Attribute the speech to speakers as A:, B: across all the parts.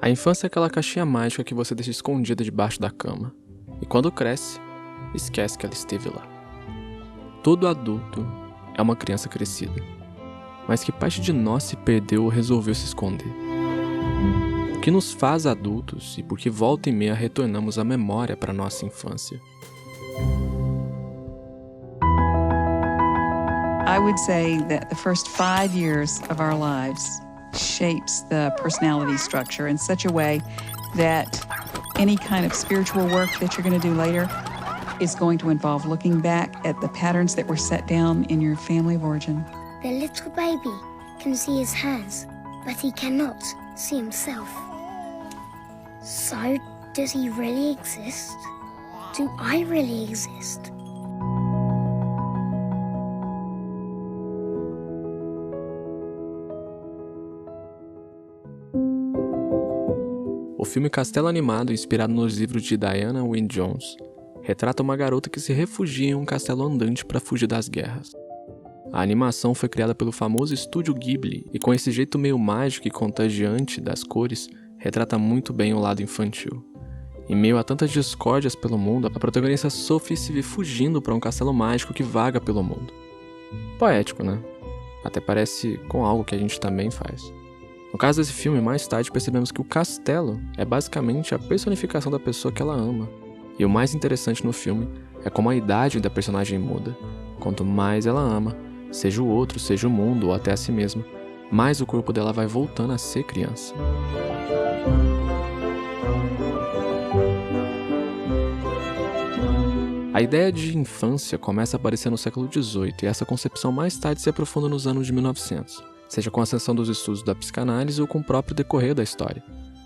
A: A infância é aquela caixinha mágica que você deixa escondida debaixo da cama. E quando cresce, esquece que ela esteve lá. Todo adulto é uma criança crescida. Mas que parte de nós se perdeu ou resolveu se esconder? O que nos faz adultos e por que volta e meia retornamos a memória para nossa infância?
B: I would say that the first 5 years of our lives shapes the personality structure in such a way that any kind of spiritual work that you're going to do later is going to involve looking back at the patterns that were set down in your family of origin.
C: The little baby can see his hands, but he cannot see himself. So, does he really exist? Do I really exist?
A: O filme Castelo Animado, inspirado nos livros de Diana Wynne Jones, retrata uma garota que se refugia em um castelo andante para fugir das guerras. A animação foi criada pelo famoso estúdio Ghibli e com esse jeito meio mágico e contagiante das cores, retrata muito bem o lado infantil. Em meio a tantas discórdias pelo mundo, a protagonista Sophie se vê fugindo para um castelo mágico que vaga pelo mundo. Poético, né? Até parece com algo que a gente também faz. No caso desse filme, mais tarde percebemos que o castelo é basicamente a personificação da pessoa que ela ama. E o mais interessante no filme é como a idade da personagem muda. Quanto mais ela ama, seja o outro, seja o mundo ou até a si mesma, mais o corpo dela vai voltando a ser criança. A ideia de infância começa a aparecer no século XVIII e essa concepção mais tarde se aprofunda nos anos de 1900. Seja com a ascensão dos estudos da psicanálise ou com o próprio decorrer da história.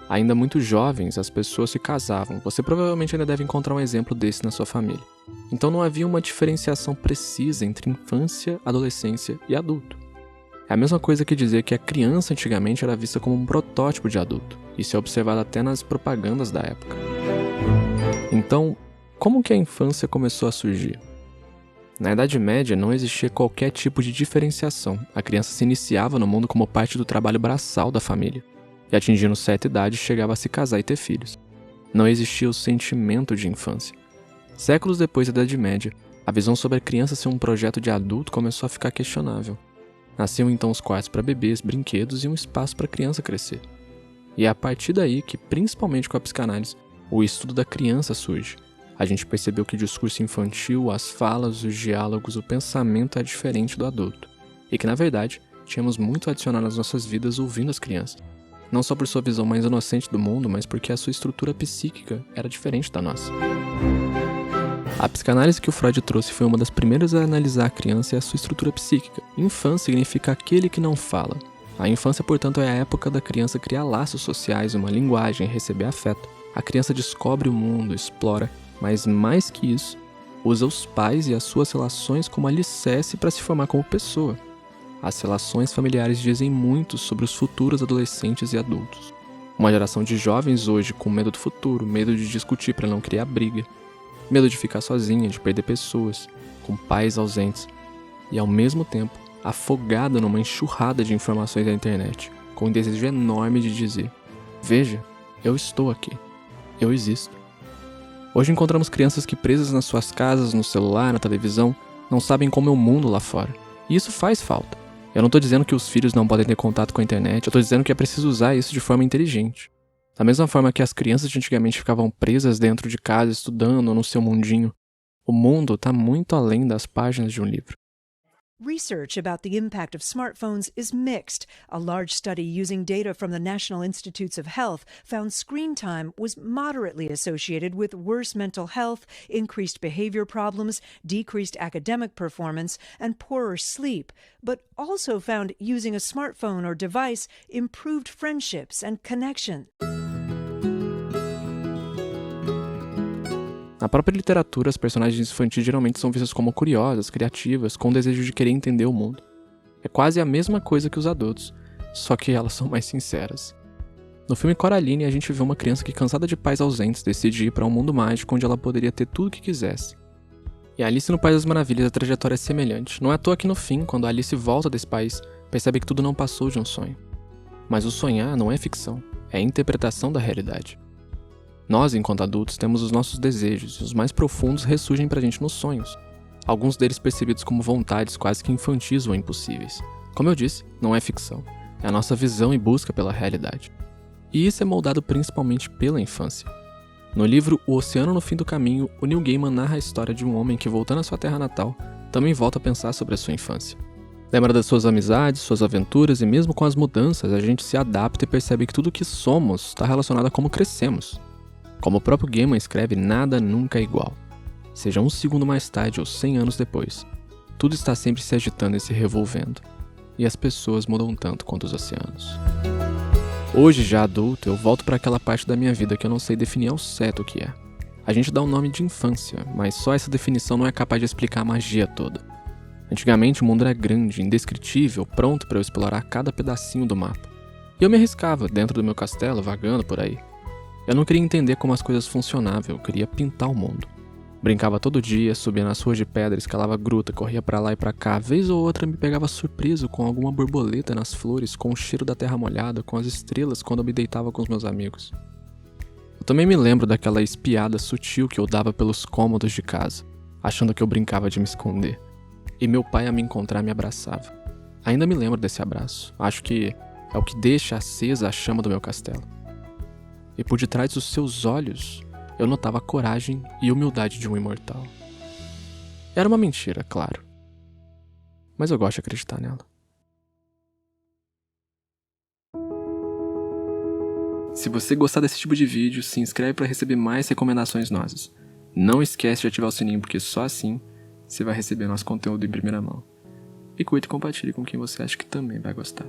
A: Ainda muito jovens, as pessoas se casavam. Você provavelmente ainda deve encontrar um exemplo desse na sua família. Então não havia uma diferenciação precisa entre infância, adolescência e adulto. É a mesma coisa que dizer que a criança antigamente era vista como um protótipo de adulto. Isso é observado até nas propagandas da época. Então, como que a infância começou a surgir? Na Idade Média não existia qualquer tipo de diferenciação. A criança se iniciava no mundo como parte do trabalho braçal da família. E atingindo certa idade, chegava a se casar e ter filhos. Não existia o sentimento de infância. Séculos depois da Idade Média, a visão sobre a criança ser um projeto de adulto começou a ficar questionável. Nasciam então os quartos para bebês, brinquedos e um espaço para a criança crescer. E é a partir daí que, principalmente com a psicanálise, o estudo da criança surge. A gente percebeu que o discurso infantil, as falas, os diálogos, o pensamento é diferente do adulto. E que, na verdade, tínhamos muito a adicionar nas nossas vidas ouvindo as crianças. Não só por sua visão mais inocente do mundo, mas porque a sua estrutura psíquica era diferente da nossa. A psicanálise que o Freud trouxe foi uma das primeiras a analisar a criança e a sua estrutura psíquica. Infância significa aquele que não fala. A infância, portanto, é a época da criança criar laços sociais, uma linguagem, receber afeto. A criança descobre o mundo, explora, mas mais que isso, usa os pais e as suas relações como alicerce para se formar como pessoa. As relações familiares dizem muito sobre os futuros adolescentes e adultos. Uma geração de jovens hoje com medo do futuro, medo de discutir para não criar briga, medo de ficar sozinha, de perder pessoas, com pais ausentes, e ao mesmo tempo afogada numa enxurrada de informações da internet, com um desejo enorme de dizer: veja, eu estou aqui, eu existo. Hoje encontramos crianças que, presas nas suas casas, no celular, na televisão, não sabem como é o mundo lá fora. E isso faz falta. Eu não estou dizendo que os filhos não podem ter contato com a internet, eu estou dizendo que é preciso usar isso de forma inteligente. Da mesma forma que as crianças de antigamente ficavam presas dentro de casa, estudando ou no seu mundinho, o mundo está muito além das páginas de um livro.
D: Research about the impact of smartphones is mixed. A large study using data from the National Institutes of Health found screen time was moderately associated with worse mental health, increased behavior problems, decreased academic performance, and poorer sleep, but also found using a smartphone or device improved friendships and connection.
A: Na própria literatura, as personagens infantis geralmente são vistas como curiosas, criativas, com o desejo de querer entender o mundo. É quase a mesma coisa que os adultos, só que elas são mais sinceras. No filme Coraline, a gente vê uma criança que, cansada de pais ausentes, decide ir para um mundo mágico onde ela poderia ter tudo o que quisesse. E Alice no País das Maravilhas, a trajetória é semelhante. Não é à toa que no fim, quando Alice volta desse país, percebe que tudo não passou de um sonho. Mas o sonhar não é ficção, é a interpretação da realidade. Nós, enquanto adultos, temos os nossos desejos e os mais profundos ressurgem pra gente nos sonhos. Alguns deles percebidos como vontades quase que infantis ou impossíveis. Como eu disse, não é ficção. É a nossa visão e busca pela realidade. E isso é moldado principalmente pela infância. No livro O Oceano no Fim do Caminho, o Neil Gaiman narra a história de um homem que, voltando à sua terra natal, também volta a pensar sobre a sua infância. Lembra das suas amizades, suas aventuras e mesmo com as mudanças a gente se adapta e percebe que tudo o que somos está relacionado a como crescemos. Como o próprio Gaiman escreve, nada nunca é igual. Seja um segundo mais tarde ou 100 anos depois, tudo está sempre se agitando e se revolvendo. E as pessoas mudam tanto quanto os oceanos. Hoje, já adulto, eu volto para aquela parte da minha vida que eu não sei definir ao certo o que é. A gente dá o nome de infância, mas só essa definição não é capaz de explicar a magia toda. Antigamente o mundo era grande, indescritível, pronto para eu explorar cada pedacinho do mapa. E eu me arriscava dentro do meu castelo, vagando por aí. Eu não queria entender como as coisas funcionavam, eu queria pintar o mundo. Brincava todo dia, subia nas ruas de pedra, escalava gruta, corria pra lá e pra cá. Vez ou outra me pegava surpreso com alguma borboleta nas flores, com o cheiro da terra molhada, com as estrelas quando eu me deitava com os meus amigos. Eu também me lembro daquela espiada sutil que eu dava pelos cômodos de casa, achando que eu brincava de me esconder. E meu pai, a me encontrar, me abraçava. Ainda me lembro desse abraço. Acho que é o que deixa acesa a chama do meu castelo. E por detrás dos seus olhos, eu notava a coragem e humildade de um imortal. Era uma mentira, claro. Mas eu gosto de acreditar nela. Se você gostar desse tipo de vídeo, se inscreve para receber mais recomendações nossas. Não esquece de ativar o sininho, porque só assim você vai receber nosso conteúdo em primeira mão. E curta e compartilhe com quem você acha que também vai gostar.